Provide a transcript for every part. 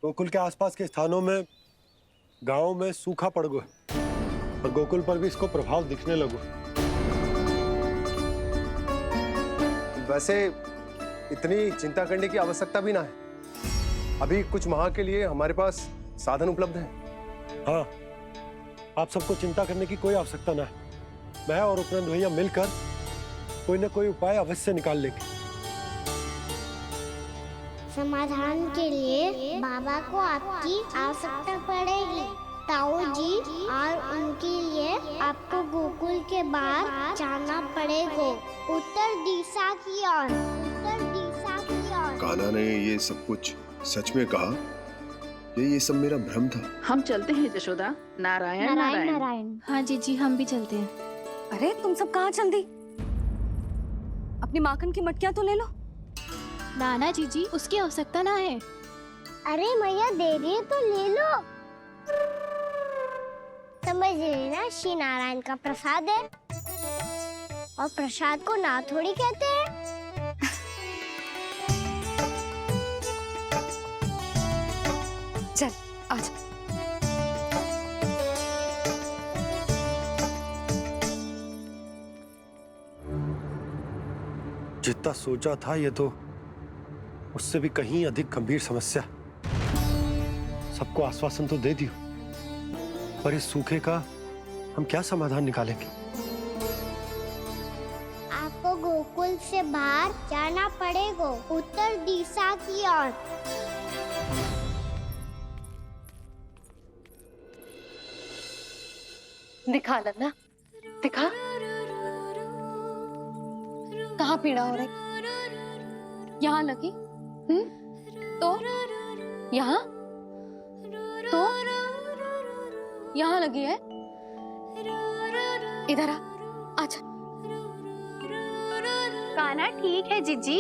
गोकुल के आसपास के स्थानों में, गांव में सूखा पड़ गया और गोकुल पर भी इसको प्रभाव दिखने लगा। वैसे इतनी चिंता करने की आवश्यकता भी ना है। अभी कुछ माह के लिए हमारे पास साधन उपलब्ध हैं। हाँ, आप सबको चिंता करने की कोई आवश्यकता ना है। मैं और उपनंद भैया मिलकर कोई ना कोई उपाय अवश्य निकाल लेंगे। समाधान के लिए बाबा को आपकी आवश्यकता पड़ेगी। ताऊ जी और उनके लिए आपको गोकुल के बाहर जाना पड़ेगा, उत्तर दिशा की ओर, उत्तर दिशा की ओर। कान्हा ने ये सब कुछ सच में कहा? ये सब मेरा भ्रम था? हम चलते हैं जशोदा। नारायण नारायण नारायण। हाँ जी, हम भी चलते हैं। अरे तुम सब कहाँ चल दी? अपनी माखन की मटकियाँ तो ले लो। नाना जी, उसकी आवश्यकता ना है। अरे मैया दे रही है तो ले लो। समझ लेना, श्री नारायण का प्रसाद है और प्रसाद को ना थोड़ी कहते हैं। चल आजा। जितना सोचा था ये तो उससे भी कहीं अधिक गंभीर समस्या। सबको आश्वासन तो दे दियो, पर इस सूखे का हम क्या समाधान निकालेंगे? आपको गोकुल से बाहर जाना पड़ेगा, उत्तर दिशा की ओर। दिखा लन्ना, दिखा। कहाँ पीड़ा हो रही? यहाँ लगी? तो यहाँ? तो यहाँ लगी है? इधर आ, आजा। कान्हा ठीक है जीजी।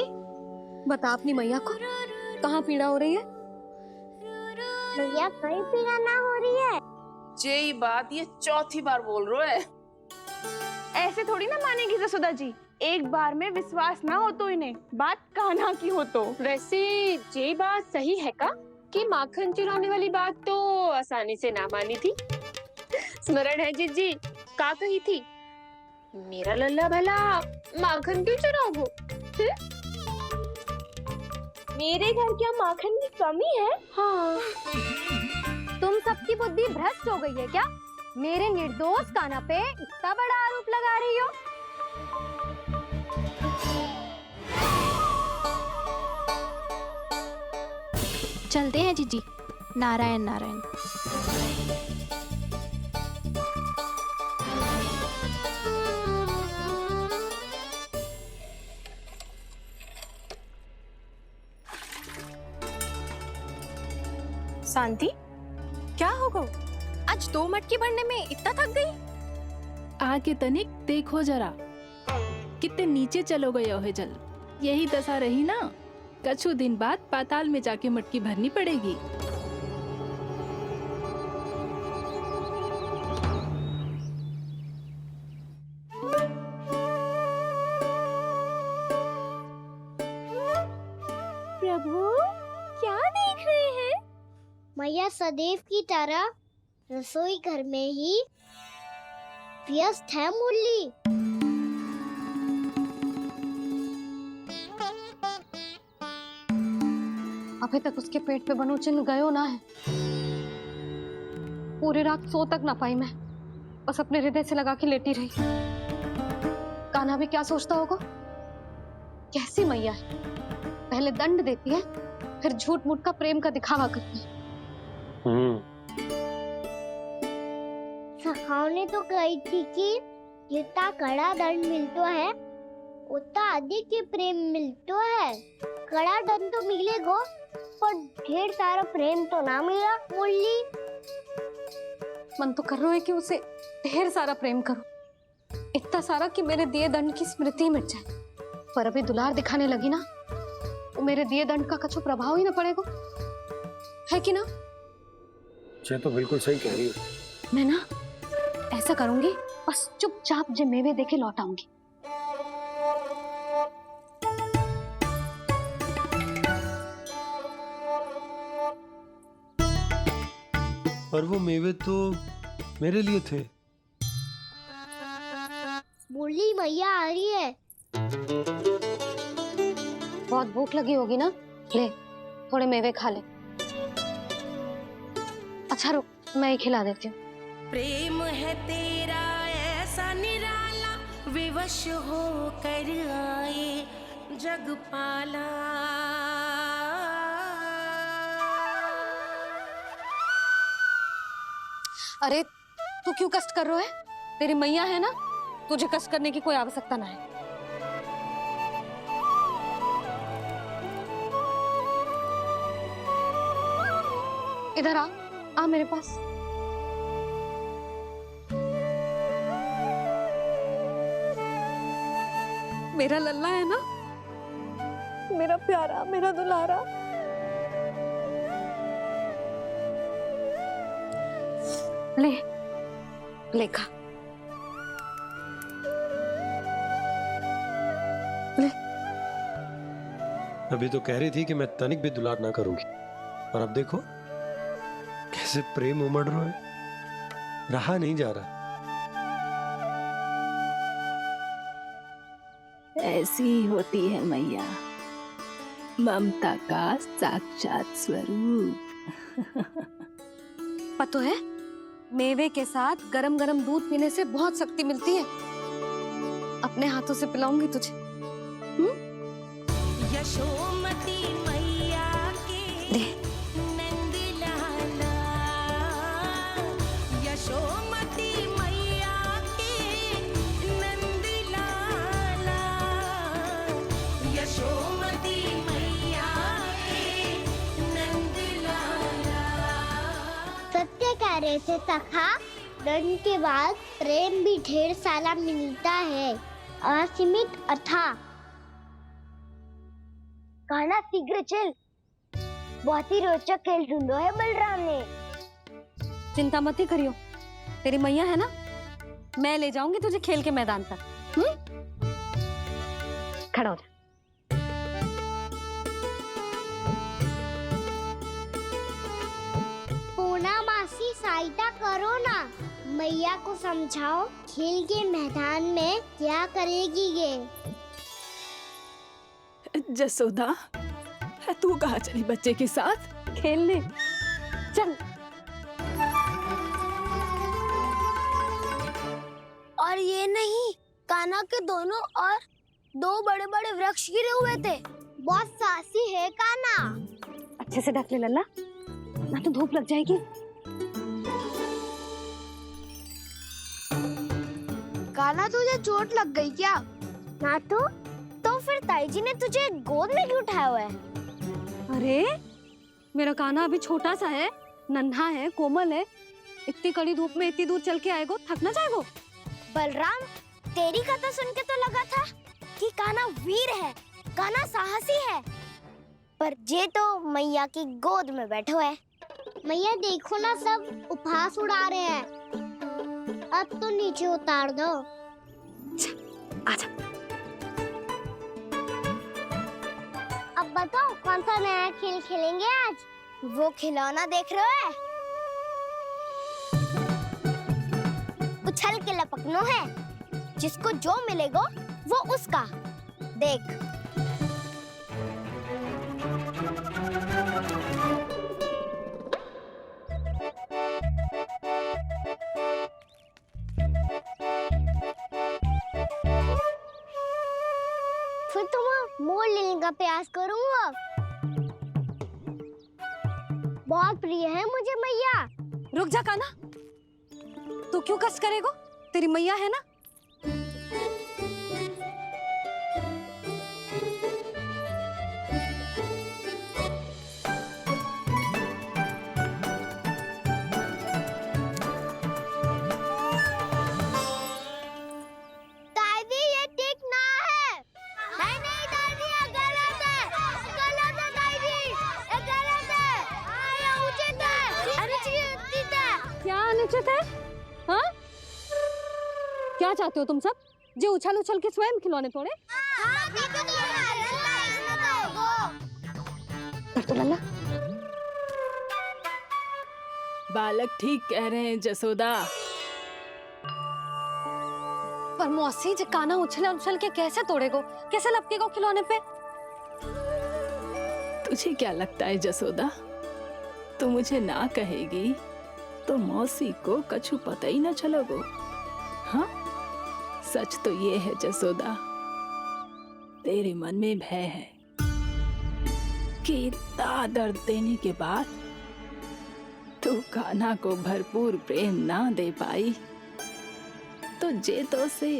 बता अपनी मैया को कहाँ पीड़ा हो रही है? भैया कहीं पीड़ा ना हो रही है। यही बात ये चौथी बार बोल रहे है। ऐसे थोड़ी ना मानेगी जसोदा जी। एक बार में विश्वास ना हो तो इन्हें बात कान्हा की हो तो। वैसे ये बात सही है का कि माखन चुराने वाली बात तो आसानी से ना मानी थी। स्मरण है जीजी का कही थी, मेरा लल्ला भला माखन क्यों चुराओगे? मेरे घर क्या माखन की कमी है? हाँ। तुम सबकी बुद्धि भ्रष्ट हो गई है क्या? मेरे निर्दोष कान्हा पे इतना बड़ा आरोप लगा रही हो? चलते हैं जीजी। नारायण नारायण। शांति, क्या होगा? आज 2 मटकी भरने में इतना थक गई? आगे तनिक देखो जरा, कितने नीचे चलो गए हो जल। यही दशा रही ना, कछु दिन बाद पाताल में जाके मटकी भरनी पड़ेगी। प्रभु क्या देख रहे हैं? मैया सदैव की तरह रसोई घर में ही व्यस्त है मुरली। अभी तक उसके पेट पे बनो चिन्ह गयो ना है। पूरी रात सो तक ना पाई मैं, बस अपने हृदय से लगा के लेटी रही। कान्हा भी क्या सोचता होगा? कैसी मैया है, पहले दंड देती है फिर झूठ मूठ का प्रेम का दिखावा करती है। सखाओ ने तो कही थी कि जितना कड़ा दंड मिलता है उतना अधिक ही प्रेम मिलता है। कड़ा दंड तो मिलेगा पर ढेर सारा प्रेम तो ना मिला मुरली। मन तो कर रहा है कि उसे ढेर सारा प्रेम करो, इतना सारा कि मेरे दिए दंड की स्मृति मिट जाए। पर अभी दुलार दिखाने लगी ना, वो मेरे दिए दंड का कछु प्रभाव ही ना पड़ेगा, है कि ना? ये तो बिल्कुल सही कह रही हो। मैं ना ऐसा करूंगी, बस चुपचाप जे मेवे देके लौट आऊंगी। और वो मेवे तो मेरे लिए थे। बोली मैया आ रही है। बहुत भूख लगी होगी ना, ले थोड़े मेवे खा ले। अच्छा रुक, मैं ही खिला देती हूँ। प्रेम है तेरा ऐसा निराला, विवश हो कर आए जग पाला। अरे तू क्यों कष्ट कर रहा है? तेरी मैया है ना, तुझे कष्ट करने की कोई आवश्यकता ना है। इधर आ मेरे पास। मेरा लल्ला है ना, मेरा प्यारा, मेरा दुलारा। ले ले खा, ले। अभी तो कह रही थी कि मैं तनिक भी दुलार ना करूंगी, और अब देखो कैसे प्रेम उमड़ रहा है, रहा नहीं जा रहा। ऐसी ही होती है मैया, ममता का साक्षात स्वरूप। पता है, मेवे के साथ गरम गरम दूध पीने से बहुत शक्ति मिलती है। अपने हाथों से पिलाऊंगी तुझे। यशोमती मैया के नंद लाला, यशोमती मैया के नंद लाला, यशोमती मैया के नंद लाला। सत्य कह रहे थे सखा, दंड के बाद प्रेम भी ढेर सारा मिलता है, असीमित अथाह। गाना शीघ्र चल, बहुत ही रोचक खेल ढूंढो है बलराम ने। चिंता मत ही करियो, तेरी मैया है ना, मैं ले जाऊंगी तुझे खेल के मैदान पर। खड़ा हो जा। पूना मासी सहायता करो ना, मैया को समझाओ खेल के मैदान में क्या करेगी ये। जसोदा, तू कहाँ चली बच्चे के साथ? खेलने चल। और ये नहीं, कान्हा के दोनों और दो बड़े बड़े वृक्ष गिरे हुए थे। बहुत साहसी है कान्हा। अच्छे से ढक ले लल्ला, ना तो धूप लग जाएगी। कान्हा तुझे चोट लग गई क्या? ना तो फिर ताई जी ने तुझे गोद में क्यों उठाया हुआ है? अरे मेरा कान्हा अभी छोटा सा है, नन्हा है, कोमल है। इतनी कड़ी धूप में इतनी दूर चल के आएगो, थक ना जाएगो। बलराम, तेरी कथा सुन के तो लगा था कि कान्हा वीर है, कान्हा साहसी है, पर जे तो मैया की गोद में बैठे हुए है। मैया देखो ना, सब उपहास उड़ा रहे हैं। अब तो नीचे उतार दो। आजा। अब बताओ कौन सा नया खेल खेलेंगे आज? वो खिलौना देख रहे हो? उछल के लपकनो है, जिसको जो मिलेगा वो उसका। देख। फिर तुम मोड़ लेने का प्रयास करूंगा। बहुत प्रिय है मुझे मैया। रुक जा कान्हा, तू क्यों कष्ट करेगो? तेरी मैया है ना। दादी ये ठीक ना है। नहीं नहीं दादी, ये गलत है। गलत है दादी, ये गलत है। ये उचित है, अनुचित है। क्या अनुचित है? हाँ? क्या चाहते हो तुम सब? जो उछल उछल के स्वयं खिलौने तोड़े? हाँ, भी तो कर तो लल्ला। बालक ठीक कह रहे हैं जसोदा। पर मौसी जी काना उछल उछल के कैसे तोड़ेगो, कैसे लपकेगो खिलौने पे? तुझे क्या लगता है जसोदा, तू मुझे ना कहेगी तो मौसी को कछु पता ही ना चलोगो? हाँ, सच तो ये है जसोदा, तेरे मन में भय है कि इतना दर्द देने के बाद तू कान्हा को भरपूर प्रेम ना दे पाई तो जेतो से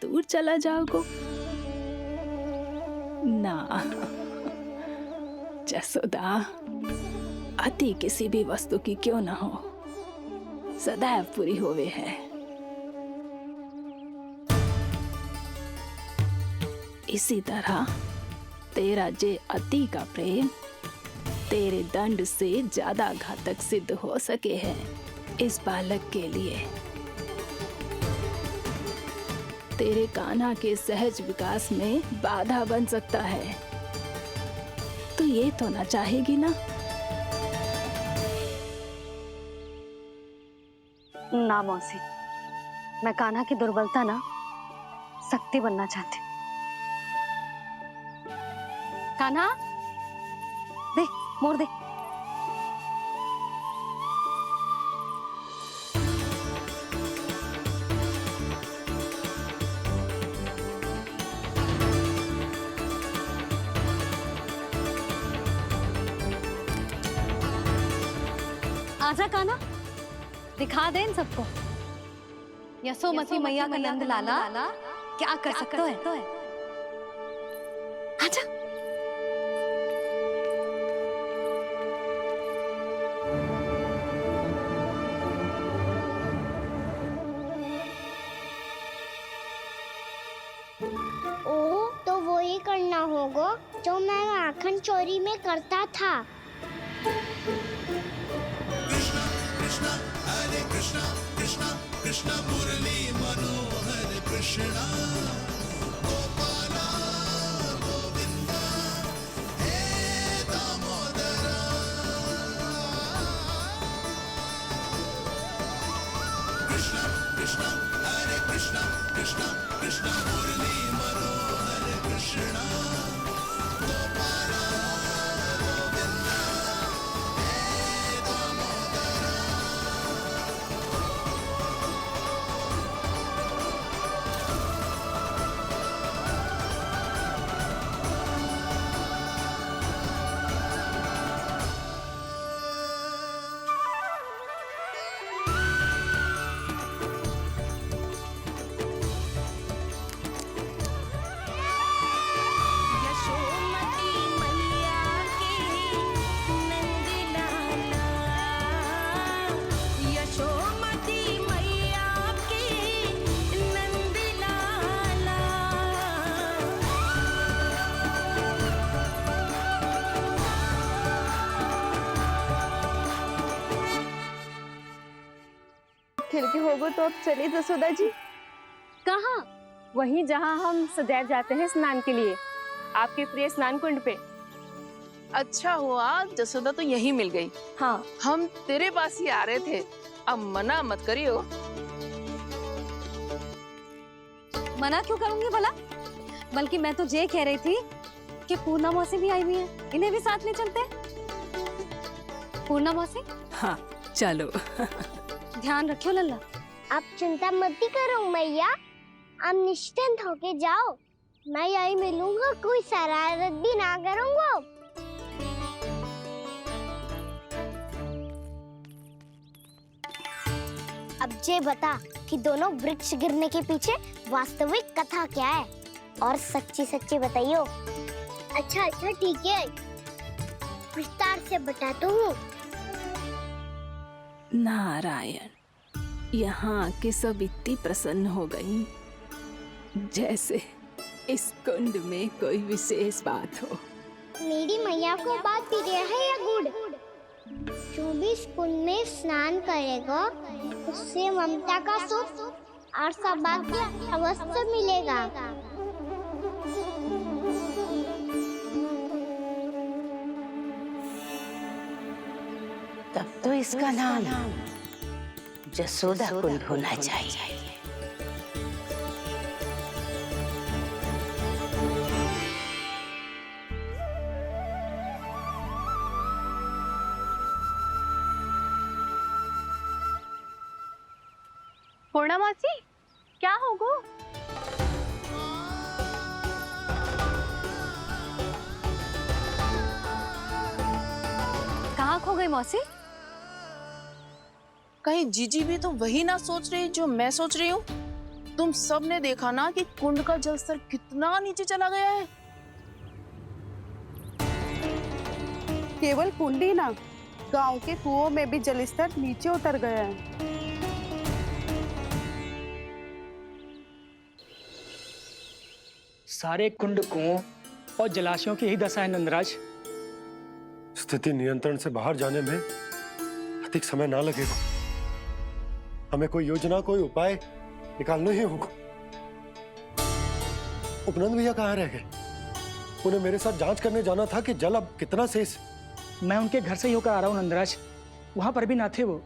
दूर चला जाओगो ना। जसोदा, अति किसी भी वस्तु की क्यों ना हो, सदैव पूरी होवे है। इसी तरह तेरा जे अति का प्रेम तेरे दंड से ज्यादा घातक सिद्ध हो सके है इस बालक के लिए। तेरे कान्हा के सहज विकास में बाधा बन सकता है, तो ये तो ना चाहेगी ना? ना मौसी, मैं कान्हा की दुर्बलता ना शक्ति बनना चाहती हूँ। कान्हा, दे मोड़ दे। आजा कान्हा, दिखा दे इन सबको यशोमती मैया का नंद लाला क्या कर सकता है। आजा। ओ तो वो ही करना होगा जो मैं माखन चोरी में करता था। यशोमती मैया के नंद लाला, यशोमती मैया के नंद लाला। खिलके होगो तो अब चले जसोदा जी। कहाँ? वहीं जहाँ हम सदैव जाते हैं स्नान के लिए, आपके प्रिय स्नान कुंड पे। अच्छा हुआ जसोदा तो यही मिल गई। हाँ, हम तेरे पास ही आ रहे थे, अब मना मत करियो। मना क्यों करूंगी भला? बल्कि मैं तो ये कह रही थी कि पूर्णा मौसी भी आई हुई है, इन्हें भी साथ ले चलते हैं। पूर्णा मौसी, हाँ चलो। ध्यान रखियो लल्ला। आप चिंता मत ही करो मैया, आप निश्चिंत होके जाओ, मैं यही मिलूंगा, कोई शरारत भी ना करूंगा। अब ये बता कि दोनों वृक्ष गिरने के पीछे वास्तविक कथा क्या है, और सच्ची सच्ची बताइयो। अच्छा अच्छा ठीक है, विस्तार से बताता हूँ। नारायण, यहाँ के सब इतनी प्रसन्न हो गई जैसे इस कुंड में कोई विशेष बात हो। मेरी मैया को बात प्रिय है या गुड़? जो भी इस कुंड में स्नान करेगा उससे ममता का सुख और सौभाग्य अवश्य मिलेगा। तब तो इसका नाम जसोदा कुंड होना चाहिए। पूर्णा मासी, क्या होगा? कहाँ खो गई मौसी? कहीं जीजी भी तो वही ना सोच रही जो मैं सोच रही हूँ। तुम सब ने देखा ना कि कुंड का जलस्तर कितना नीचे चला गया है। केवल कुंड ही ना, गांव के कुओं में भी जलस्तर नीचे उतर गया है। सारे कुंड कुओं और जलाशयों की ही दशा है नंदराज। स्थिति नियंत्रण से बाहर जाने में अधिक समय ना लगेगा। हमें कोई योजना, कोई उपाय निकालना ही होगा। उपनंद भैया कहाँ रह गए? उन्हें मेरे साथ जांच करने जाना था कि जल अब कितना शेष। मैं उनके घर से ही होकर आ रहा हूँ नंदराज, वहां पर भी ना थे वो।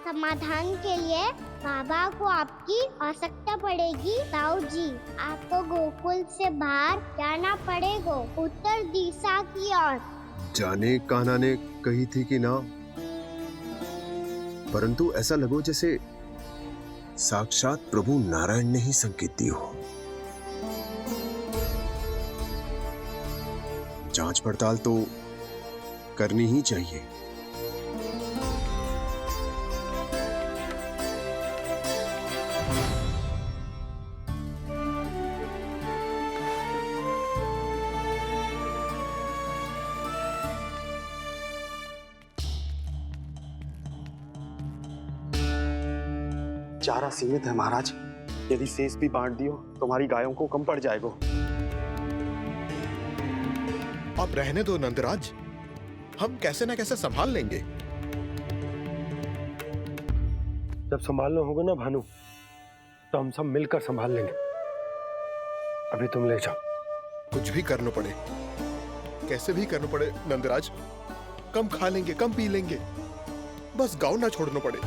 समाधान के लिए बाबा को आपकी आवश्यकता पड़ेगी। ताऊ जी, आपको गोकुल से बाहर जाना पड़ेगा, उत्तर दिशा की ओर। जाने कान्हा ने कही थी कि ना, परंतु ऐसा लगो जैसे साक्षात प्रभु नारायण ने ही संकेत दी हो। जांच पड़ताल तो करनी ही चाहिए। चारा सीमित है महाराज, यदि शेष भी बांट दियो तो हमारी गायों को कम पड़ जाएगा। आप रहने दो नंदराज, हम कैसे न कैसे संभाल लेंगे। जब संभालना होगा ना भानु, तो हम सब मिलकर संभाल लेंगे। अभी तुम ले जाओ। कुछ भी करना पड़े, कैसे भी करना पड़े नंदराज, कम खा लेंगे, कम पी लेंगे, बस गांव ना छोड़ना पड़े।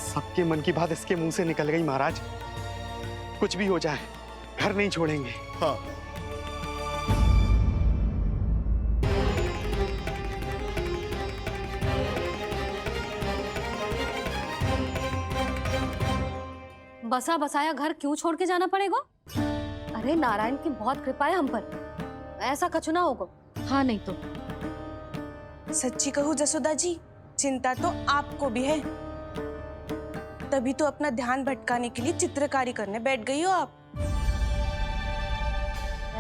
सबके मन की बात इसके मुंह से निकल गई महाराज। कुछ भी हो जाए, घर नहीं छोड़ेंगे। हाँ, बसा बसाया घर क्यों छोड़ के जाना पड़ेगा? अरे नारायण की बहुत कृपा है हम पर, ऐसा कछु ना होगा। हाँ नहीं तो सच्ची कहूँ जसोदा जी, चिंता तो आपको भी है, तभी तो अपना ध्यान भटकाने के लिए चित्रकारी करने बैठ गई हो आप।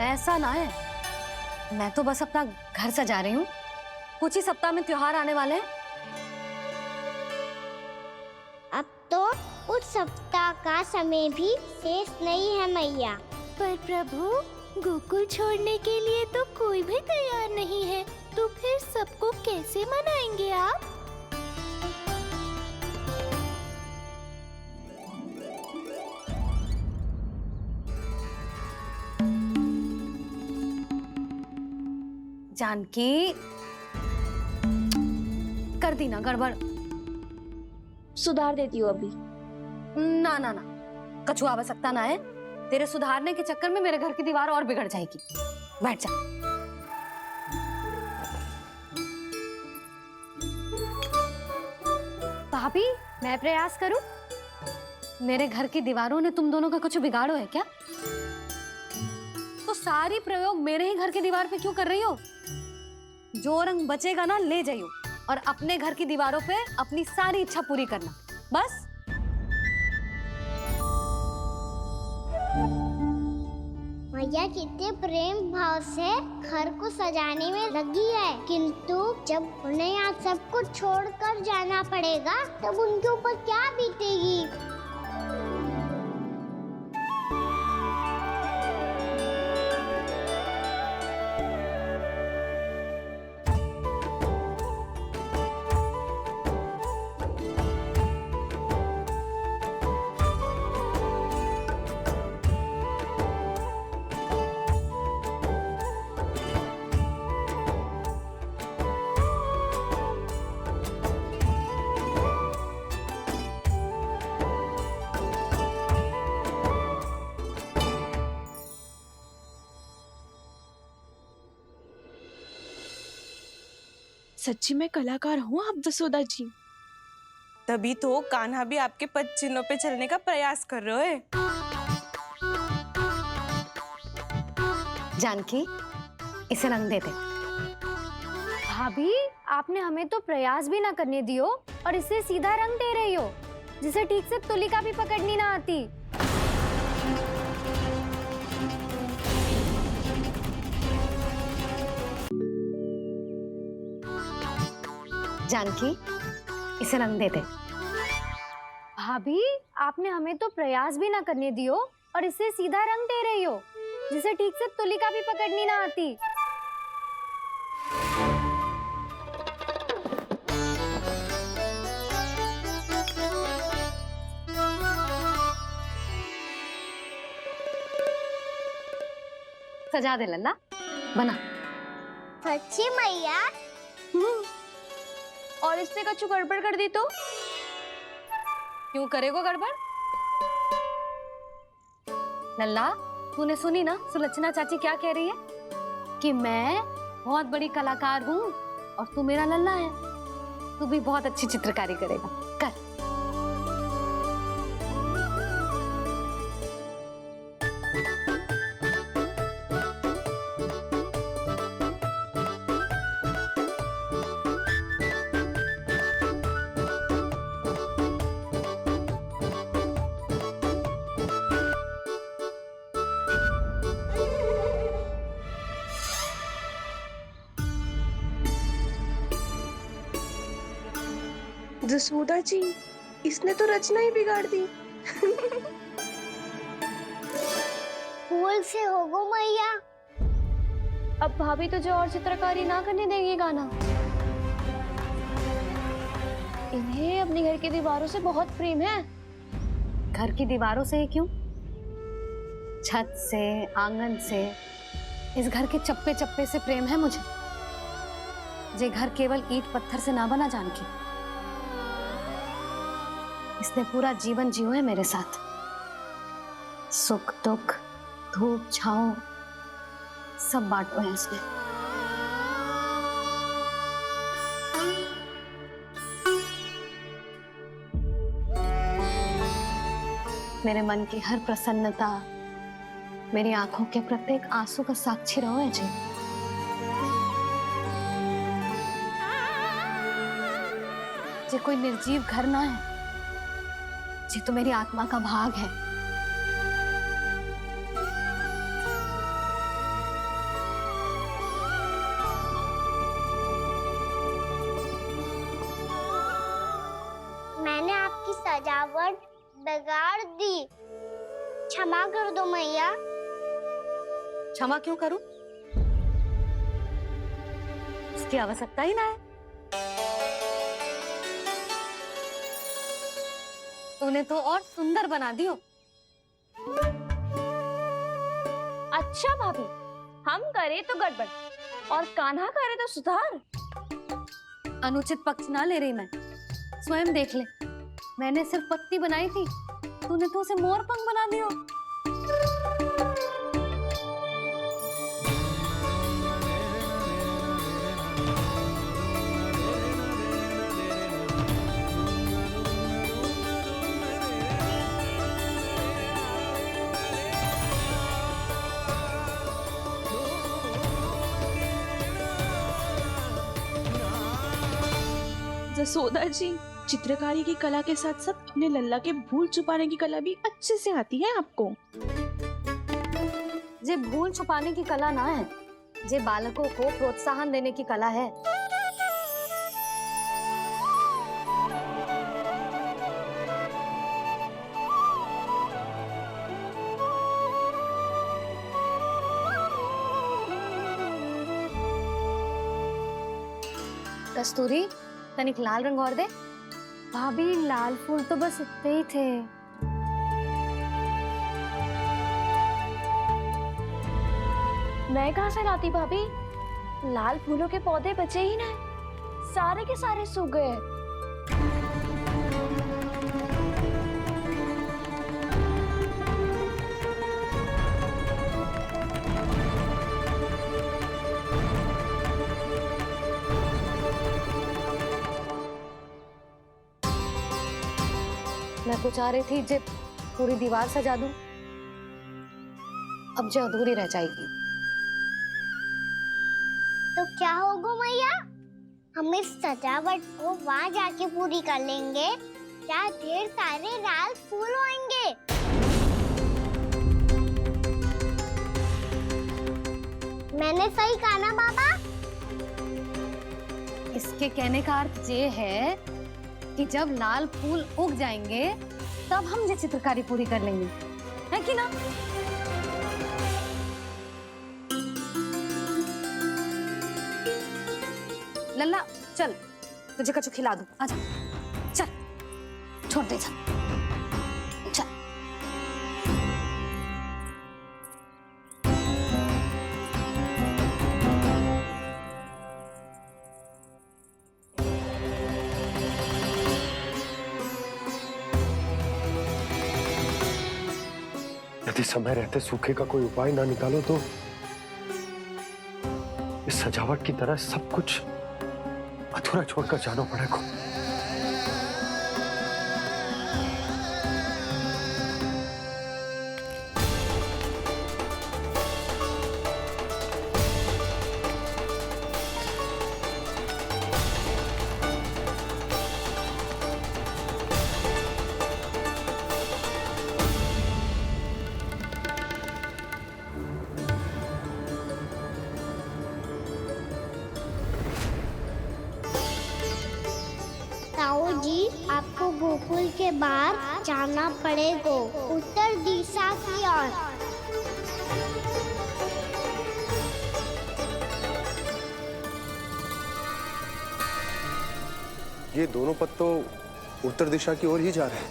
ऐसा ना है, मैं तो बस अपना घर सजा रही हूँ। कुछ ही सप्ताह में त्योहार आने वाले हैं। अब तो उस सप्ताह का समय भी शेष नहीं है मैया। पर प्रभु, गोकुल छोड़ने के लिए तो कोई भी तैयार नहीं है, तो फिर सबको कैसे मनाएंगे आप? जानकी, कर दी ना गड़बड़। सुधार देती हूँ अभी। ना ना ना, कछु आवश्यकता ना है। तेरे सुधारने के चक्कर में मेरे घर की दीवार और बिगड़ जाएगी। बैठ जा। भाभी, मैं प्रयास करूं? मेरे घर की दीवारों ने तुम दोनों का कुछ बिगाड़ो है क्या? तो सारी प्रयोग मेरे ही घर की दीवार पे क्यों कर रही हो? जो रंग बचेगा ना ले जाइयो, और अपने घर की दीवारों पे अपनी सारी इच्छा पूरी करना, बस। मैया कितने प्रेम भाव से घर को सजाने में लगी है, किंतु जब उन्हें यहाँ सब कुछ छोड़कर जाना पड़ेगा तब उनके ऊपर क्या बीतेगी? सच्ची में कलाकार हूँ आप जसोदा जी। तभी तो कान्हा भी आपके पद चिन्हों पे चलने का प्रयास कर रहे है। जानकी, इसे रंग दे दे। भाभी, आपने हमें तो प्रयास भी ना करने दियो और इसे सीधा रंग दे रही हो, जिसे ठीक से तुलिका भी पकड़नी ना आती। जानकी, इसे रंग दे दे। भाभी, आपने हमें तो प्रयास भी ना करने दियो और इसे सीधा रंग दे रही हो, जिसे ठीक से तुलिका भी पकड़नी ना आती। सजा दे लल्ला, बना। सच्ची मैया? और इसने कछु गड़बड़ कर दी तो? क्यों करेगो गड़बड़? लल्ला, तूने सुनी ना सुलक्षणा चाची क्या कह रही है? कि मैं बहुत बड़ी कलाकार हूँ और तू मेरा लल्ला है। तू भी बहुत अच्छी चित्रकारी करेगा, कर। जसोदा जी, इसने तो रचना ही बिगाड़ दी। फूल से होगो मैया। अब भाभी तुझे और चित्रकारी ना करने देंगी गाना। इन्हें अपने घर की दीवारों से बहुत प्रेम है। घर की दीवारों से ही क्यों? छत से, आंगन से, इस घर के चप्पे चप्पे से प्रेम है मुझे। ये घर केवल ईंट पत्थर से ना बना जानकी। इसने पूरा जीवन जियो है मेरे साथ। सुख दुख, धूप छांव सब बांटो है इसने। मेरे मन की हर प्रसन्नता, मेरी आंखों के प्रत्येक आंसू का साक्षी रहो है जी। ये कोई निर्जीव घर ना है, ये तो मेरी आत्मा का भाग है। मैंने आपकी सजावट बिगाड़ दी, क्षमा कर दो मैया। क्षमा क्यों करूं? इसकी आवश्यकता ही ना है। तूने तो और सुंदर बना दियो। अच्छा भाभी, हम करे तो गड़बड़ और कान्हा करे तो सुधार। अनुचित पक्ष ना ले रही मैं, स्वयं देख ले। मैंने सिर्फ पत्ती बनाई थी, तूने तो उसे मोर पंख बना दियो। जसोदा जी, चित्रकारी की कला के साथ साथ अपने लल्ला के भूल छुपाने की कला भी अच्छे से आती है आपको। ये भूल छुपाने की कला ना है, ये बालकों को प्रोत्साहन देने की कला है। कस्तूरी, तनिक लाल रंग और दे। भाभी, लाल फूल तो बस इतने ही थे। मैं कहाँ से लाती भाभी? लाल फूलों के पौधे बचे ही ना, सारे के सारे सूख गए। तो चाह रही थी जे पूरी दीवार सजा दूं, अब जो अधूरी रह जाएगी। तो क्या होगा मैया, हम इस सजावट को वहाँ जाके पूरी कर लेंगे जहाँ ढेर सारे लाल फूल होंगे। मैंने सही कहा ना बाबा? इसके कहने का अर्थ ये है कि जब लाल फूल उग जाएंगे तब हम ये चित्रकारी पूरी कर लेंगे, है कि ना? लल्ला चल, तुझे कछु खिला दूं, आजा, चल, छोड़ दे, चल, चल। यदि समय रहते सूखे का कोई उपाय ना निकालो तो इस सजावट की तरह सब कुछ अधूरा छोड़कर जाना पड़ेगा। ताऊ जी, आपको गोकुल के बाहर जाना पड़ेगा, उत्तर दिशा की ओर। ये दोनों पथ तो उत्तर दिशा की ओर ही जा रहे हैं,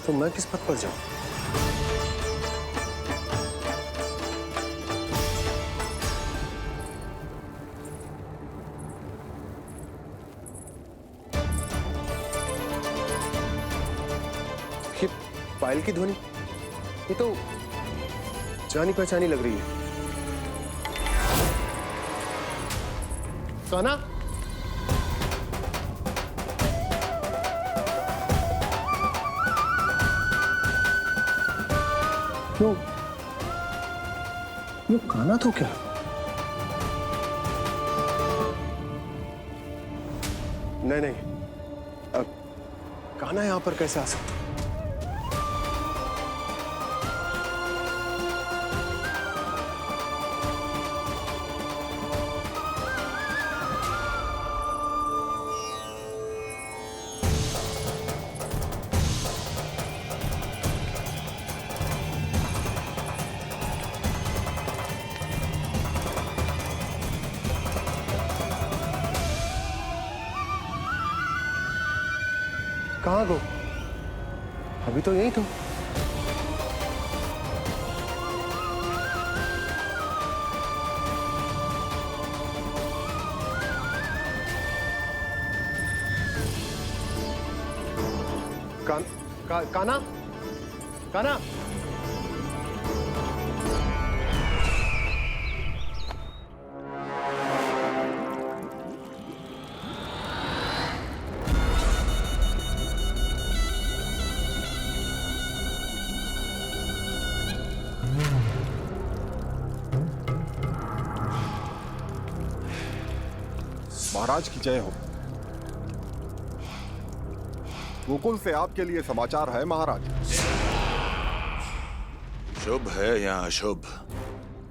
तो मैं किस पथ पर जाऊं? ये पायल की ध्वनि, ये तो जानी पहचानी लग रही है। कान्हा, वो कान्हा तो क्या? नहीं नहीं, अब कान्हा यहां पर कैसे आ सकता? कहाँ गो? अभी तो यही तो। कान्हा, कान्हा, महाराज की जय हो। गोकुल से आपके लिए समाचार है महाराज। शुभ है या अशुभ?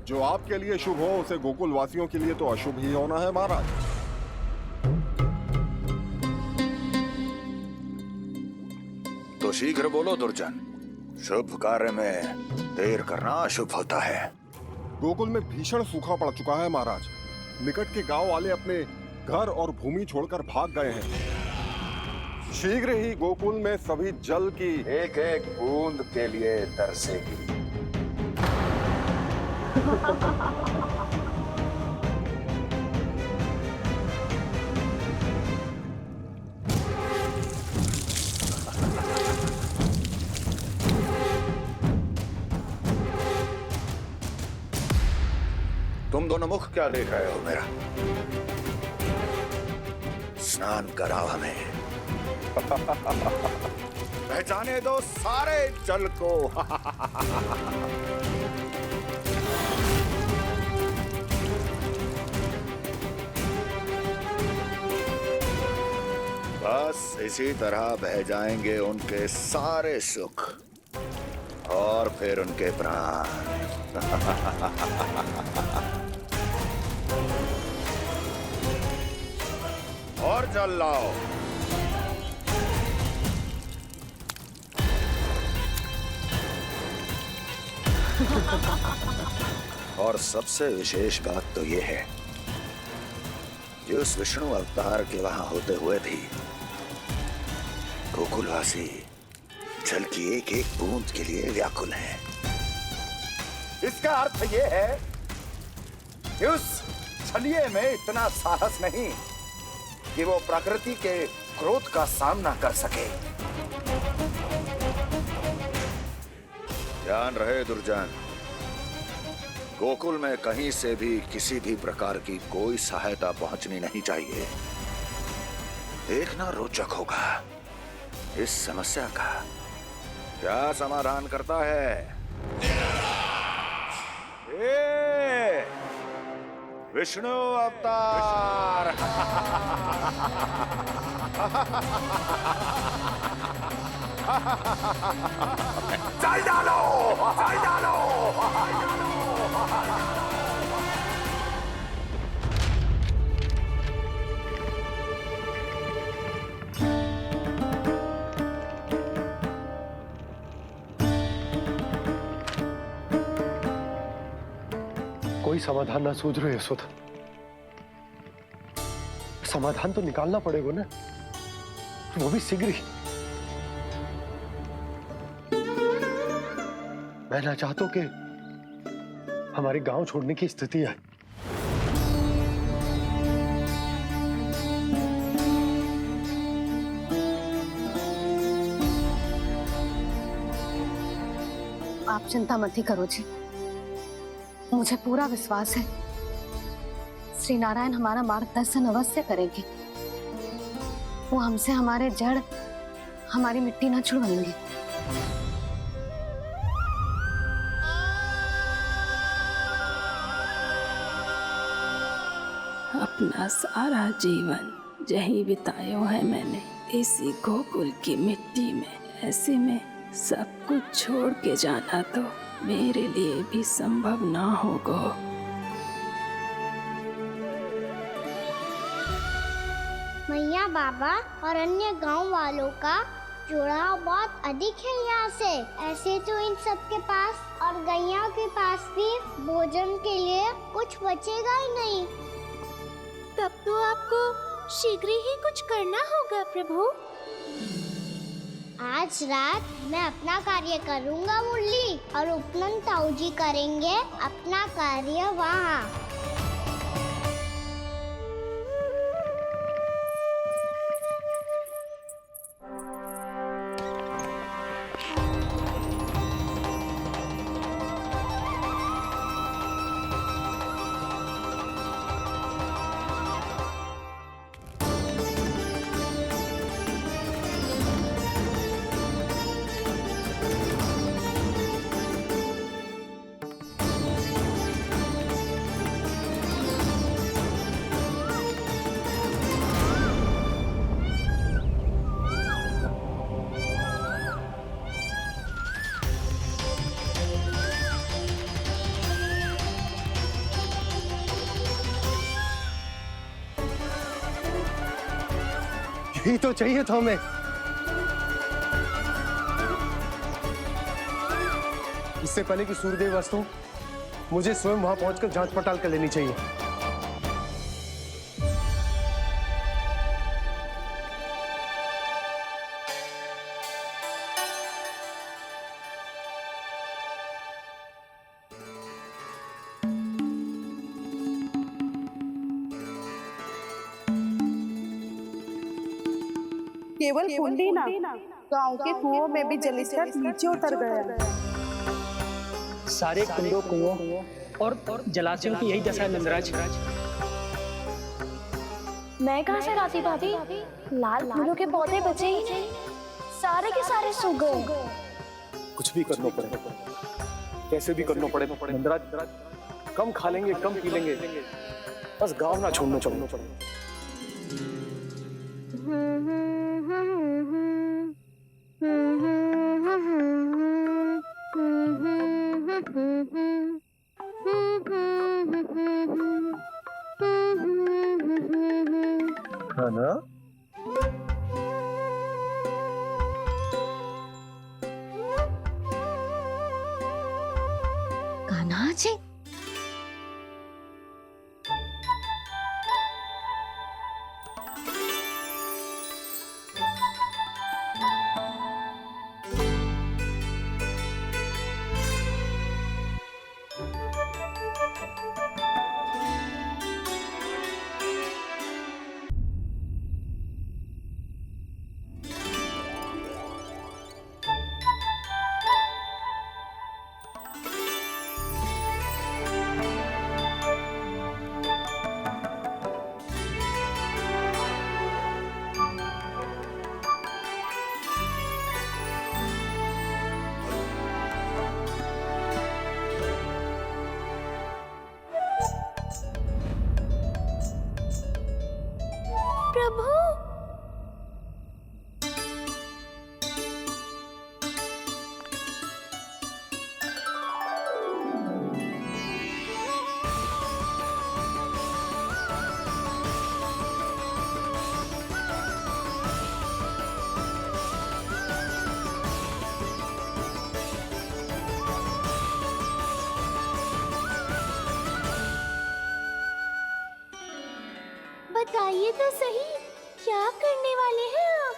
जो आपके लिए शुभ हो उसे गोकुल वासियों के लिए तो अशुभ ही होना है महाराज। तो शीघ्र बोलो दुर्जन, शुभ कार्य में देर करना अशुभ होता है। गोकुल में भीषण सूखा पड़ चुका है महाराज। निकट के गांव वाले अपने घर और भूमि छोड़कर भाग गए हैं। शीघ्र ही गोकुल में सभी जल की एक एक बूंद के लिए तरसेगी। तुम दोनों मुख क्या देख रहे हो मेरा? स्नान कराओ हमें। पहचाने दो सारे जल को। बस इसी तरह बह जाएंगे उनके सारे सुख और फिर उनके प्राण। और जल लाओ। और सबसे विशेष बात तो ये है कि उस विष्णु अवतार के वहां होते हुए भी गोकुलवासी जल की एक एक बूंद के लिए व्याकुल हैं। इसका अर्थ ये है कि उस छलिए में इतना साहस नहीं कि वो प्रकृति के क्रोध का सामना कर सके। ध्यान रहे दुर्जन, गोकुल में कहीं से भी किसी भी प्रकार की कोई सहायता पहुंचनी नहीं चाहिए। देखना रोचक होगा इस समस्या का क्या समाधान करता है। ए, विष्णु अवतार। चल डालो, चल डालो। कोई समाधान ना सूझ रहे यशोदा। समाधान तो निकालना पड़ेगा ना, वो भी शीघ्र ही। मैं ना चाहता कि हमारे गांव छोड़ने की स्थिति आए। आप चिंता मत ही करो जी, मुझे पूरा विश्वास है श्री नारायण हमारा मार्गदर्शन अवश्य करेंगे। वो हमसे हमारे जड़, हमारी मिट्टी ना छुड़वाएंगे। अपना सारा जीवन यही बिताया है मैंने, इसी गोकुल की मिट्टी में। ऐसे में सब कुछ छोड़ के जाना तो मेरे लिए भी संभव ना होगा। मैया, बाबा और अन्य गांव वालों का जुड़ाव बहुत अधिक है यहाँ से। ऐसे तो इन सब के पास और गैया के पास भी भोजन के लिए कुछ बचेगा ही नहीं। तब तो आपको शीघ्र ही कुछ करना होगा प्रभु। आज रात मैं अपना कार्य करूँगा मुरली, और उपनंद ताऊ जी करेंगे अपना कार्य वहाँ। यही तो चाहिए था हमें। इससे पहले कि सूर्यदेव अस्तु, मुझे स्वयं वहां पहुंचकर जांच पड़ताल कर लेनी चाहिए। केवल कुंडी ना, गांव के कुओं में भी जलस्तर नीचे उतर गया। सारे कुंडों, कुओं और जलाशयों की यही दशा है नंदराज। मैं कहाँ से लाती भाभी? लाल फूलों के पौधे बचे ही नहीं। सारे के सारे सो गए। कुछ भी करना पड़े, कैसे भी करना पड़े नंदराज, कम खा लेंगे, कम पी लेंगे, बस गांव ना छोड़ना पड़े। हाँ ना? कान्हा जी, प्रभु, बताइए तो सही, क्या करने वाले हैं आप?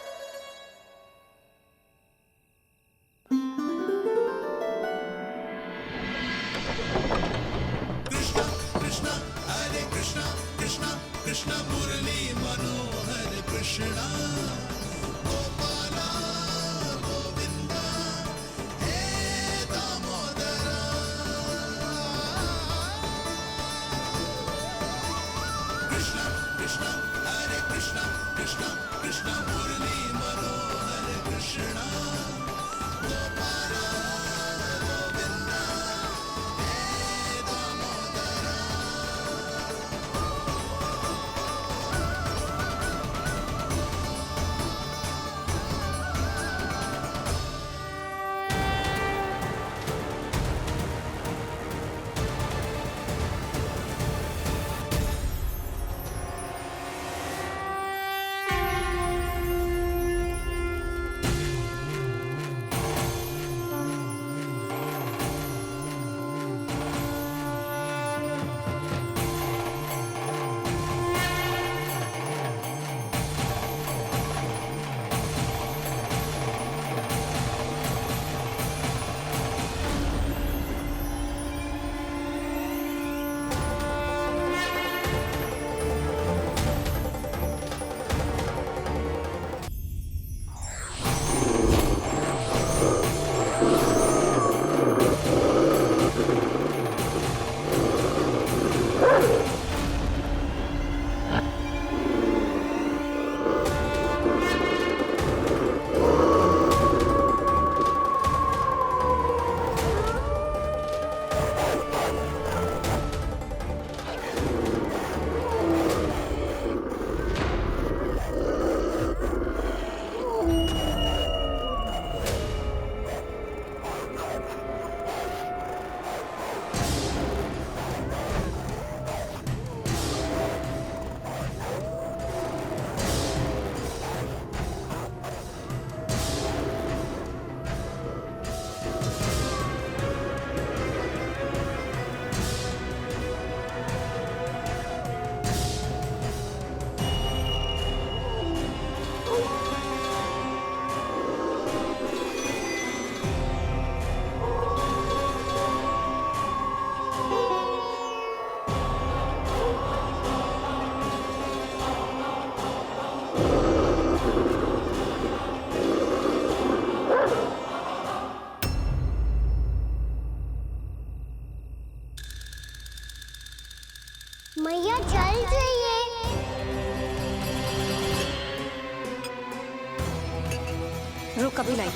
कभी लाई।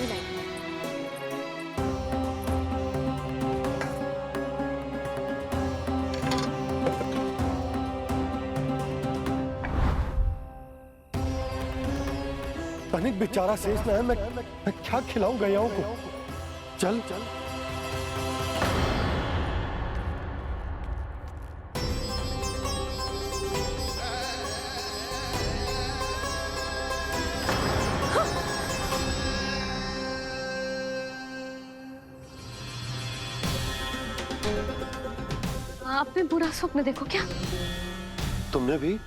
तनिक बेचारा शेष ना है, मैं क्या खिलाऊं गयाओं को। चल चल आपने बुरा स्वप्न देखो क्या? तुमने भी?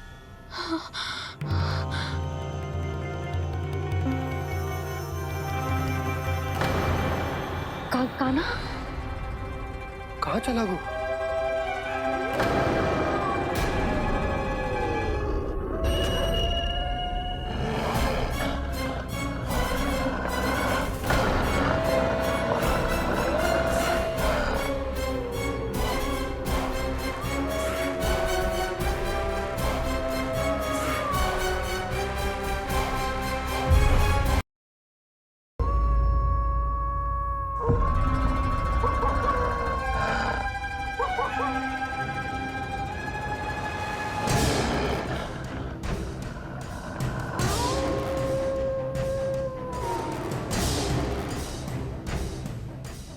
कान्हा कहाँ चला गो?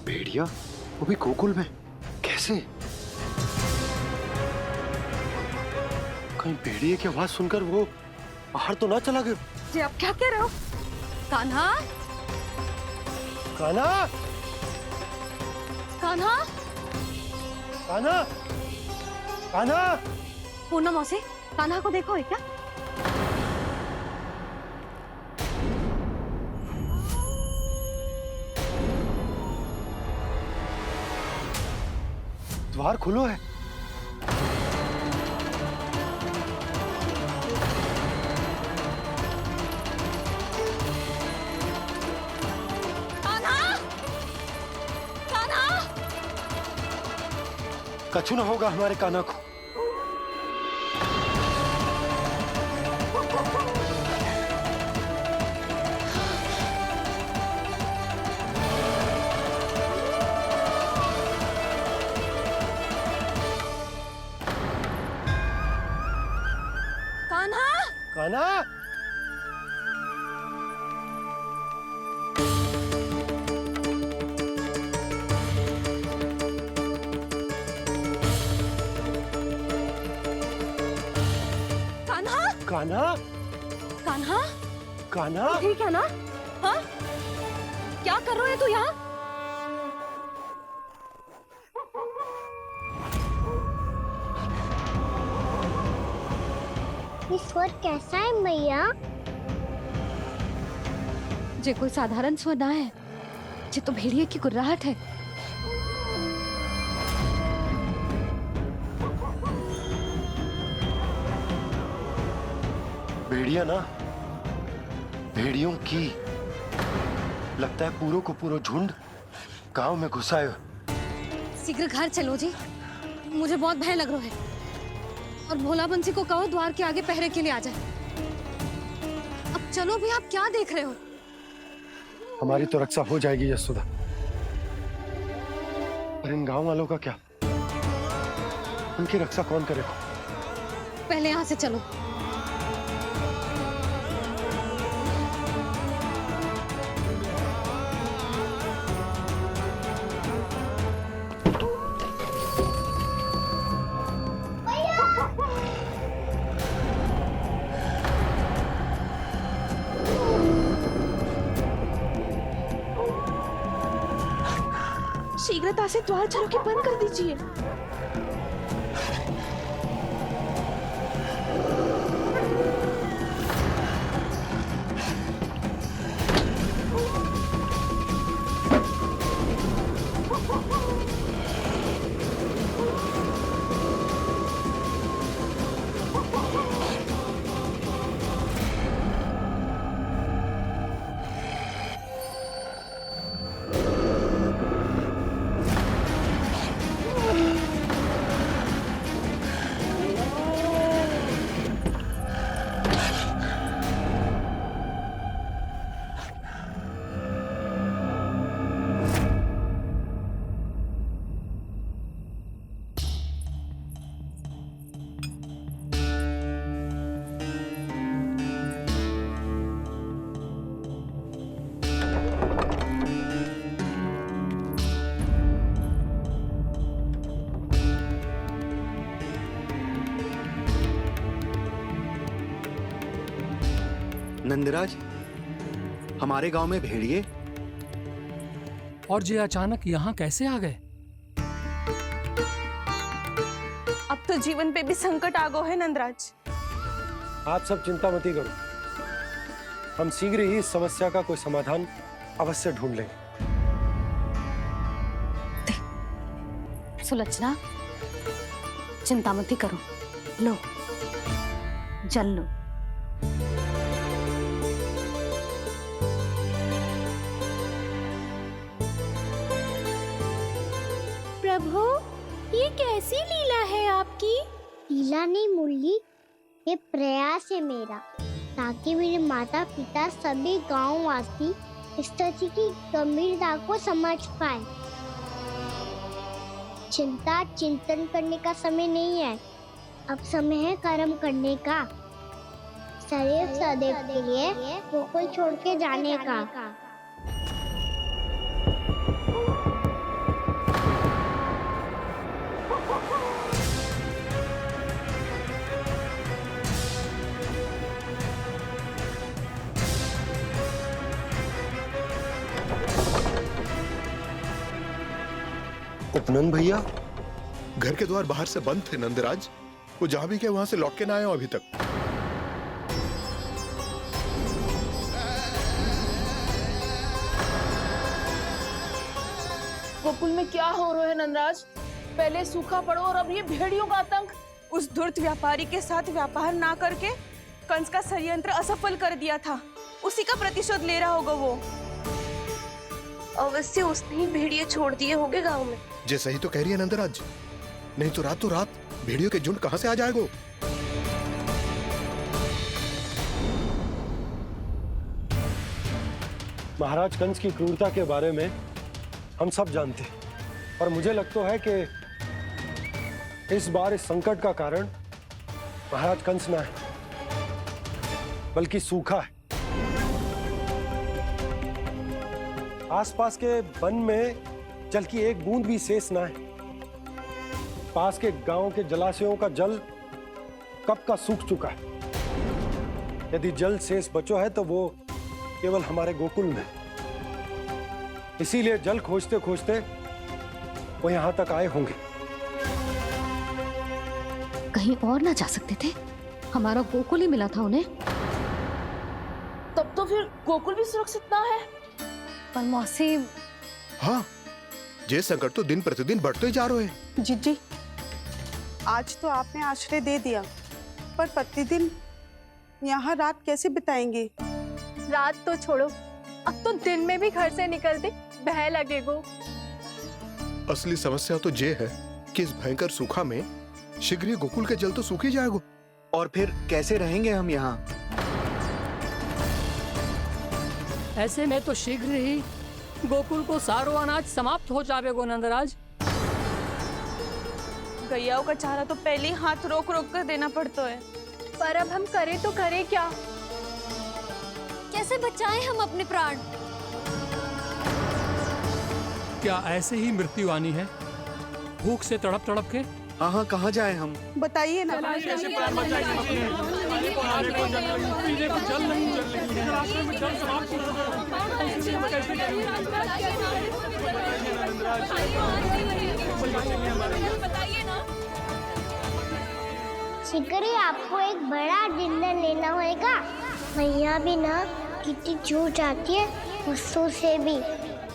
भेड़िया वो भी गोकुल में कैसे? कहीं भेड़िए की आवाज सुनकर वो बाहर तो ना चला गया? जी आप क्या कह रहे हो? कान्हा, कान्हा, कान्हा, कान्हा, कान्हा। पूनम मौसी, कान्हा को देखो है क्या? द्वार खुलो है। कान्हा, कान्हा, कछु ना होगा हमारे कान्हा को। कान्हा, कान्हा, कान्हा, कान्हा, कान्हा। ठीक है ना? हाँ? क्या कर रहे हो तू यहाँ? ये स्वर कैसा है मैया? जे कोई साधारण स्वर ना है, जे तो भेड़िए की गुर्राहट है। भेड़िया ना, भेड़ियों की लगता है पूरो को पूरो झुंड गांव में घुसा है। शीघ्र घर चलो जी, मुझे बहुत भय लग रहा है। और भोला बंसी को कहो द्वार के आगे पहरे के लिए आ जाए। अब चलो भी, आप क्या देख रहे हो? हमारी तो रक्षा हो जाएगी यशोदा, पर इन गांव वालों का क्या? उनकी रक्षा कौन करेगा? पहले यहाँ से चलो। शीघ्रता से द्वार झरोके के बंद कर दीजिए। नंदराज, हमारे गांव में भेड़िए? और ये अचानक यहाँ कैसे आ गए? अब तो जीवन पे भी संकट आ गो है नंदराज। आप सब चिंता मत करो, हम शीघ्र ही इस समस्या का कोई समाधान अवश्य ढूंढ लेंगे। सुलक्षणा, चिंता मत करो, लो जल लो। प्रभु, ये कैसी लीला है आपकी? लीला नहीं मुरली, ये प्रयास है मेरा, ताकि मेरे माता पिता सभी गांव वासी इस स्थिति की गंभीरता को समझ पाए। चिंता चिंतन करने का समय नहीं है, अब समय है कर्म करने का। सदैव सदैव के लिए गोकुल छोड़ के जाने का। उपनंद भैया, घर के द्वार बाहर से बंद थे नंदराज। वो जहां भी गए वहां से लौट के ना आए हो अभी तक। गोकुल में क्या हो रहा है नंदराज? पहले सूखा पड़ो और अब ये भेड़ियों का आतंक। उस धूर्त व्यापारी के साथ व्यापार ना करके कंस का षड्यंत्र असफल कर दिया था, उसी का प्रतिशोध ले रहा होगा वो। अवश्य उसने ही भेड़िए छोड़ दिए होंगे गांव में। जैसा ही तो कह रही है नंदराज, नहीं तो रात भेड़ियों के झुंड कहां से आ जाएगा? महाराज कंस की क्रूरता के बारे में हम सब जानते हैं, और मुझे लगता है कि इस बार इस संकट का कारण महाराज कंस ना है, बल्कि सूखा है। आसपास के वन में जल की एक बूंद भी शेष ना है। पास के गांव के जलाशयों का जल कब का सूख चुका है। यदि जल शेष बचो है तो वो केवल हमारे गोकुल में। इसीलिए जल खोजते खोजते वो यहां तक आए होंगे। कहीं और ना जा सकते थे? हमारा गोकुल ही मिला था उन्हें। तब तो फिर गोकुल भी सुरक्षित ना है। पर मौसी, हाँ, ये संकट तो दिन प्रतिदिन बढ़ते जा रहे हैं। जीजी, आज तो आपने आश्रय दे दिया, पर प्रतिदिन यहाँ रात कैसे बिताएंगे? रात तो छोड़ो, अब तो दिन में भी घर से निकलते भय लगेगो। असली समस्या तो ये है कि इस भयंकर सूखा में शीघ्र ही गोकुल के जल तो सूख ही जाएगा। और फिर कैसे रहेंगे हम यहाँ? ऐसे में तो शीघ्र ही गोकुल को सारो अनाज समाप्त हो जाएगा नंदराज। गैयाओं का चारा तो पहले ही हाथ रोक रोक कर देना पड़ता है। पर अब हम करें तो करें क्या? कैसे बचाएं हम अपने प्राण? क्या ऐसे ही मृत्यु आनी है, भूख से तड़प तड़प के? हाँ, कहाँ जाए हम? बताइए ना। शीघ्र ही आपको एक बड़ा डिनर लेना होगा। मैया भी ना कितनी झूठ आती है गुस्सों से भी।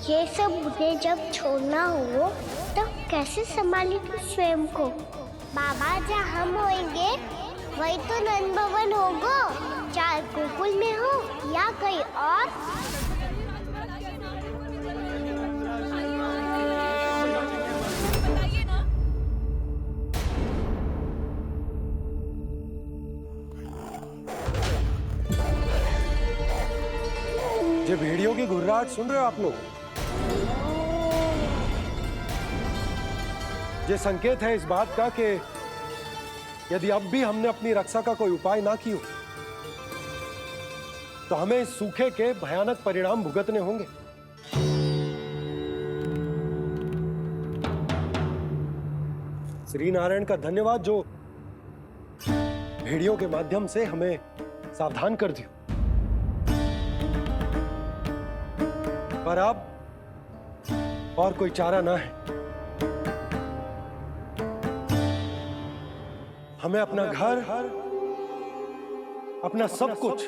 ये सब मुझे जब छोड़ना हो तो कैसे संभाली तू स्वयं को? बाबा जहाँ हम होंगे वही तो नंद भवन होगा, चाहे गोकुल में हो या कहीं और। ये भेड़ियों की घुर्राहट सुन रहे हो आप लोग? ये संकेत है इस बात का कि यदि अब भी हमने अपनी रक्षा का कोई उपाय ना किया तो हमें इस सूखे के भयानक परिणाम भुगतने होंगे। श्री नारायण का धन्यवाद जो भेड़ियों के माध्यम से हमें सावधान कर दिया। पर अब और कोई चारा ना है। हमें अपना घर, अपना सब कुछ,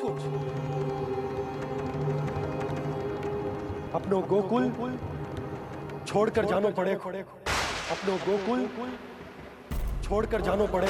अपनो गोकुल छोड़कर जानो पड़े। अपनो गोकुल छोड़कर जानो पड़े।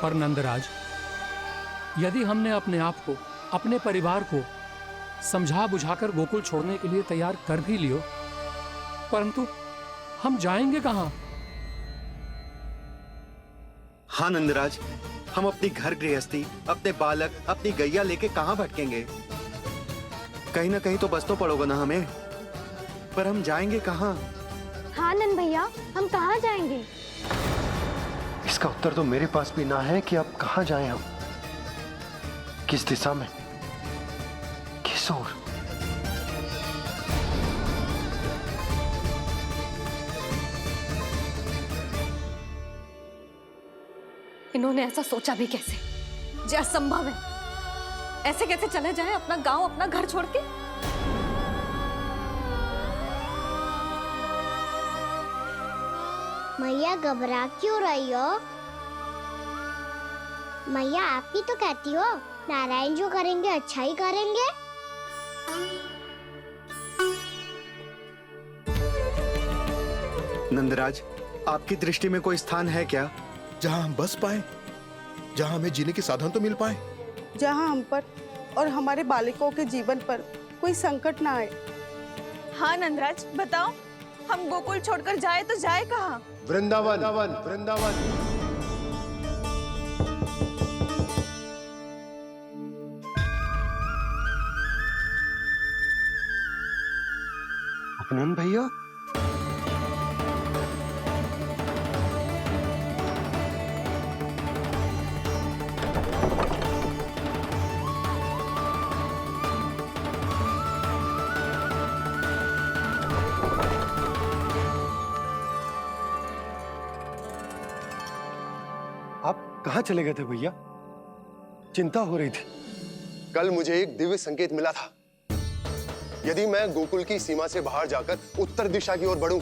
पर नंदराज, यदि हमने अपने आप को, अपने परिवार को समझा बुझाकर गोकुल छोड़ने के लिए तैयार कर भी लियो, परंतु हम जाएंगे कहां? हाँ नंदराज, हम अपनी घर गृहस्थी, अपने बालक, अपनी गैया लेके कहां भटकेंगे? कहीं ना कहीं तो बस तो पड़ोगे ना हमें, पर हम जाएंगे कहां? हाँ नंद भैया, हम कहाँ जाएंगे? इसका उत्तर तो मेरे पास भी ना है कि अब कहां जाएं हम, किस दिशा में, किस ओर। इन्होंने ऐसा सोचा भी कैसे? जो असंभव है। ऐसे कैसे चले जाएं अपना गांव, अपना घर छोड़ के? मैया घबरा क्यों रही हो? मैया आप ही तो कहती हो नारायण जो करेंगे अच्छा ही करेंगे। नंदराज, आपकी दृष्टि में कोई स्थान है क्या जहां हम बस पाए, जहां हमें जीने के साधन तो मिल पाए, जहाँ हम पर और हमारे बालकों के जीवन पर कोई संकट ना आए? हाँ नंदराज, बताओ, हम गोकुल छोड़कर जाए तो जाए कहाँ? वृंदावन, वृंदावन। अपनन भैया, आप कहां चले गए थे भैया? चिंता हो रही थी। कल मुझे एक दिव्य संकेत मिला था। यदि मैं गोकुल की सीमा से बाहर जाकर उत्तर दिशा की ओर बढ़ूं,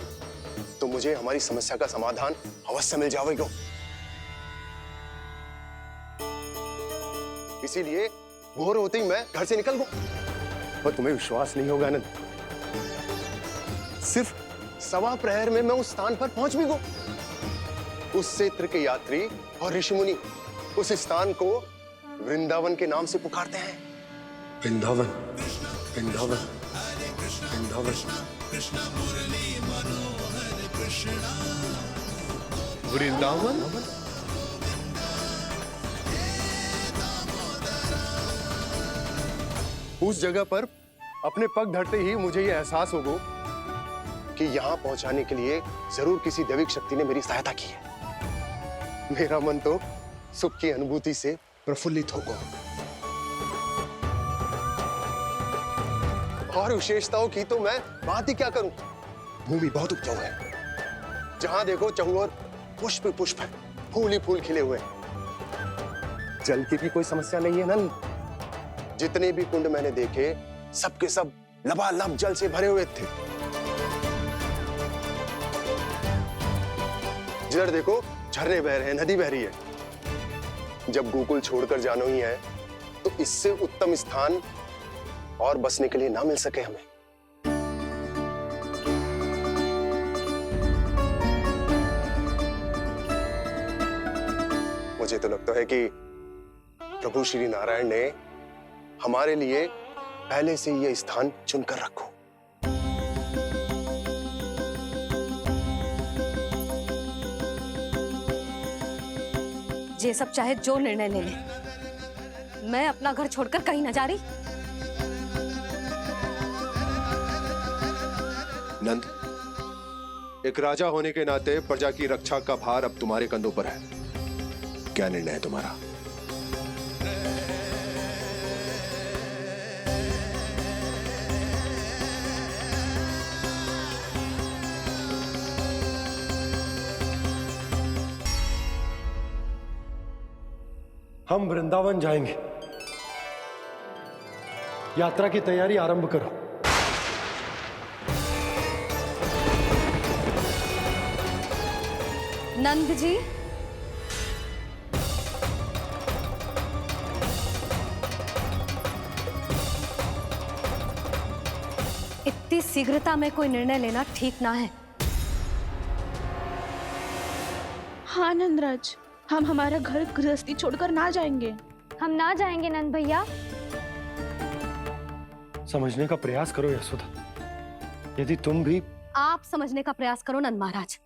तो मुझे हमारी समस्या का समाधान अवश्य मिल जाएगा। इसीलिए भोर होते ही मैं घर से निकल गया। पर तुम्हें विश्वास नहीं होगा आनंद, सिर्फ 1.25 प्रहर में मैं उस स्थान पर पहुंच भी गया। उस क्षेत्र के यात्री और ऋषिमुनि उस स्थान को वृंदावन के नाम से पुकारते हैं। वृंदावन, वृंदावन, वृंदावन। वृंदावन? उस जगह पर अपने पग धरते ही मुझे यह एहसास होगा कि यहां पहुंचाने के लिए जरूर किसी दैविक शक्ति ने मेरी सहायता की है। मेरा मन तो सुख की अनुभूति से प्रफुल्लित हो गया। और विशेषताओं की तो मैं बात ही क्या करूं। भूमि बहुत उपजाऊ है, जहां देखो चहुओर पुष्प पुष्प है, फूल ही फूल खिले हुए हैं। जल की भी कोई समस्या नहीं है नंद। जितने भी कुंड मैंने देखे, सबके सब लबालब जल से भरे हुए थे। जिधर देखो झरने बह रहे हैं, नदी बह रही है। जब गोकुल छोड़कर जाना ही है तो इससे उत्तम स्थान और बसने के लिए ना मिल सके हमें। मुझे तो लगता है कि प्रभु श्री नारायण ने हमारे लिए पहले से यह स्थान चुनकर रखो। ये सब चाहे जो निर्णय ले ले, मैं अपना घर छोड़कर कहीं न जा रही। नंद, एक राजा होने के नाते प्रजा की रक्षा का भार अब तुम्हारे कंधों पर है। क्या निर्णय है तुम्हारा? हम वृंदावन जाएंगे। यात्रा की तैयारी आरंभ करो। नंद जी, इतनी शीघ्रता में कोई निर्णय लेना ठीक ना है। हाँ नंदराज, हम हमारा घर गृहस्थी छोड़कर ना जाएंगे। हम ना जाएंगे नंद भैया। समझने का प्रयास करो यशोदा। यदि तुम भी आप समझने का प्रयास करो नंद महाराज।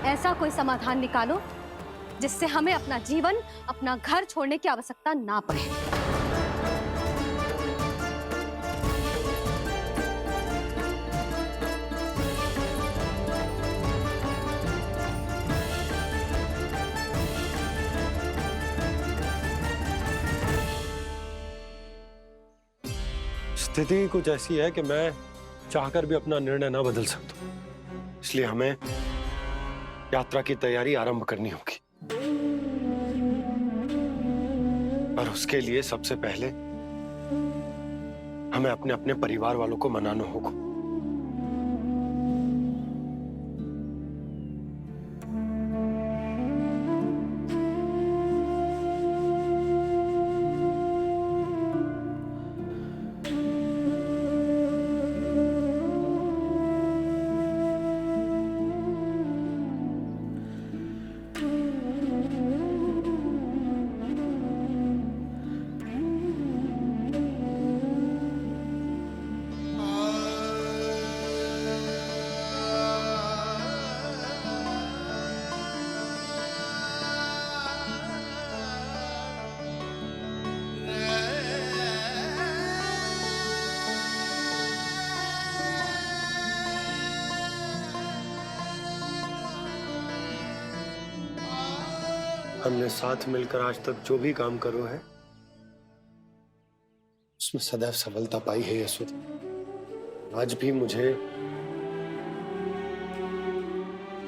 ऐसा कोई समाधान निकालो जिससे हमें अपना जीवन, अपना घर छोड़ने की आवश्यकता ना पड़े। स्थिति कुछ ऐसी है कि मैं चाहकर भी अपना निर्णय ना बदल सकता, इसलिए हमें यात्रा की तैयारी आरंभ करनी होगी। और उसके लिए सबसे पहले हमें अपने अपने परिवार वालों को मनाना होगा। हमने साथ मिलकर आज तक जो भी काम करो है उसमें सदैव सफलता पाई है यशोदा। आज भी मुझे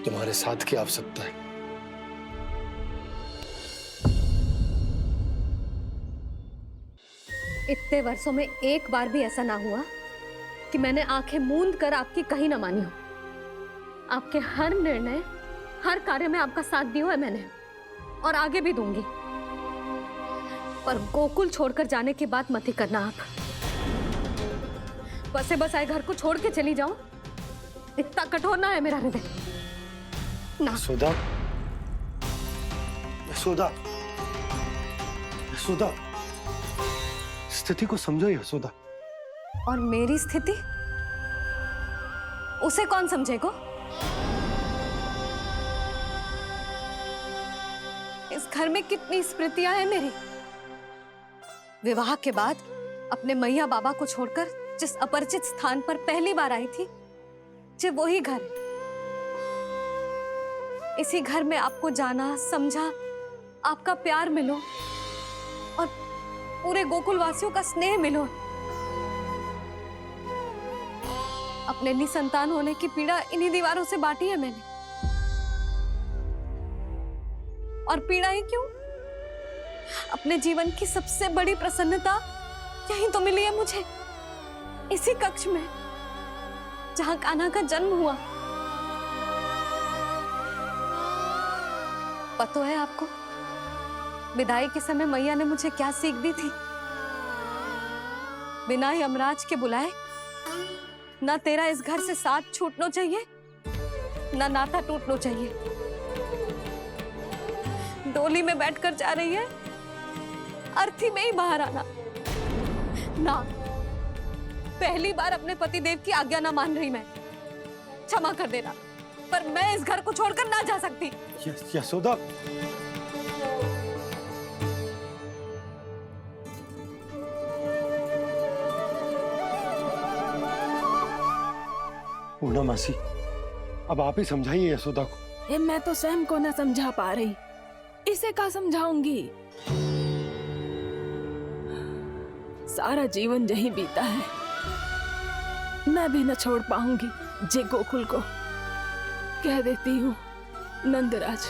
तुम्हारे साथ की आवश्यकता है। इतने वर्षों में एक बार भी ऐसा ना हुआ कि मैंने आंखें मूंद कर आपकी कहीं ना मानी हो। आपके हर निर्णय, हर कार्य में आपका साथ दिया है मैंने, और आगे भी दूंगी। पर गोकुल छोड़कर जाने की बात मत ही करना आप। बसे बसाए घर को छोड़ के चली जाऊं, इतना कठोर ना है मेरा हृदय ना। यशोदा, यशोदा, यशोदा, स्थिति को समझो यशोदा। और मेरी स्थिति उसे कौन समझेगा? इस घर में कितनी स्मृतियां हैं मेरी। विवाह के बाद अपने मैया बाबा को छोड़कर जिस अपरिचित स्थान पर पहली बार आई थी, ये वही घर। इसी घर में आपको जाना, समझा, आपका प्यार मिलो और पूरे गोकुल वासियों का स्नेह मिलो। अपने निसंतान होने की पीड़ा इन्हीं दीवारों से बांटी है मैंने। और पीड़ा ही क्यों? अपने जीवन की सबसे बड़ी प्रसन्नता यही तो मिली है मुझे, इसी कक्ष में जहां कान्हा का जन्म हुआ। पता है आपको विदाई के समय मैया ने मुझे क्या सीख दी थी? बिना ही यमराज के बुलाए ना तेरा इस घर से साथ छूटना चाहिए, ना नाता टूटना चाहिए। डोली में बैठकर जा रही है, अर्थी में ही बाहर आना ना। पहली बार अपने पतिदेव की आज्ञा ना मान रही मैं, क्षमा कर देना, पर मैं इस घर को छोड़कर ना जा सकती। यशोदा, पूना मासी, अब आप ही समझाइए यशोदा को। मैं तो स्वयं को न समझा पा रही, इसे क्या समझाऊंगी? सारा जीवन यही बीता है, मैं भी न छोड़ पाऊंगी जे गोकुल को। कह देती हूँ नंदराज।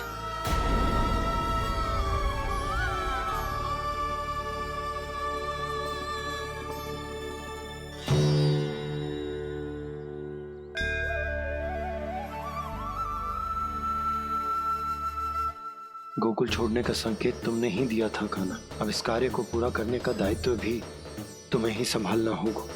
गोकुल छोड़ने का संकेत तुमने ही दिया था कान्हा। अब इस कार्य को पूरा करने का दायित्व भी तुम्हें ही संभालना होगा।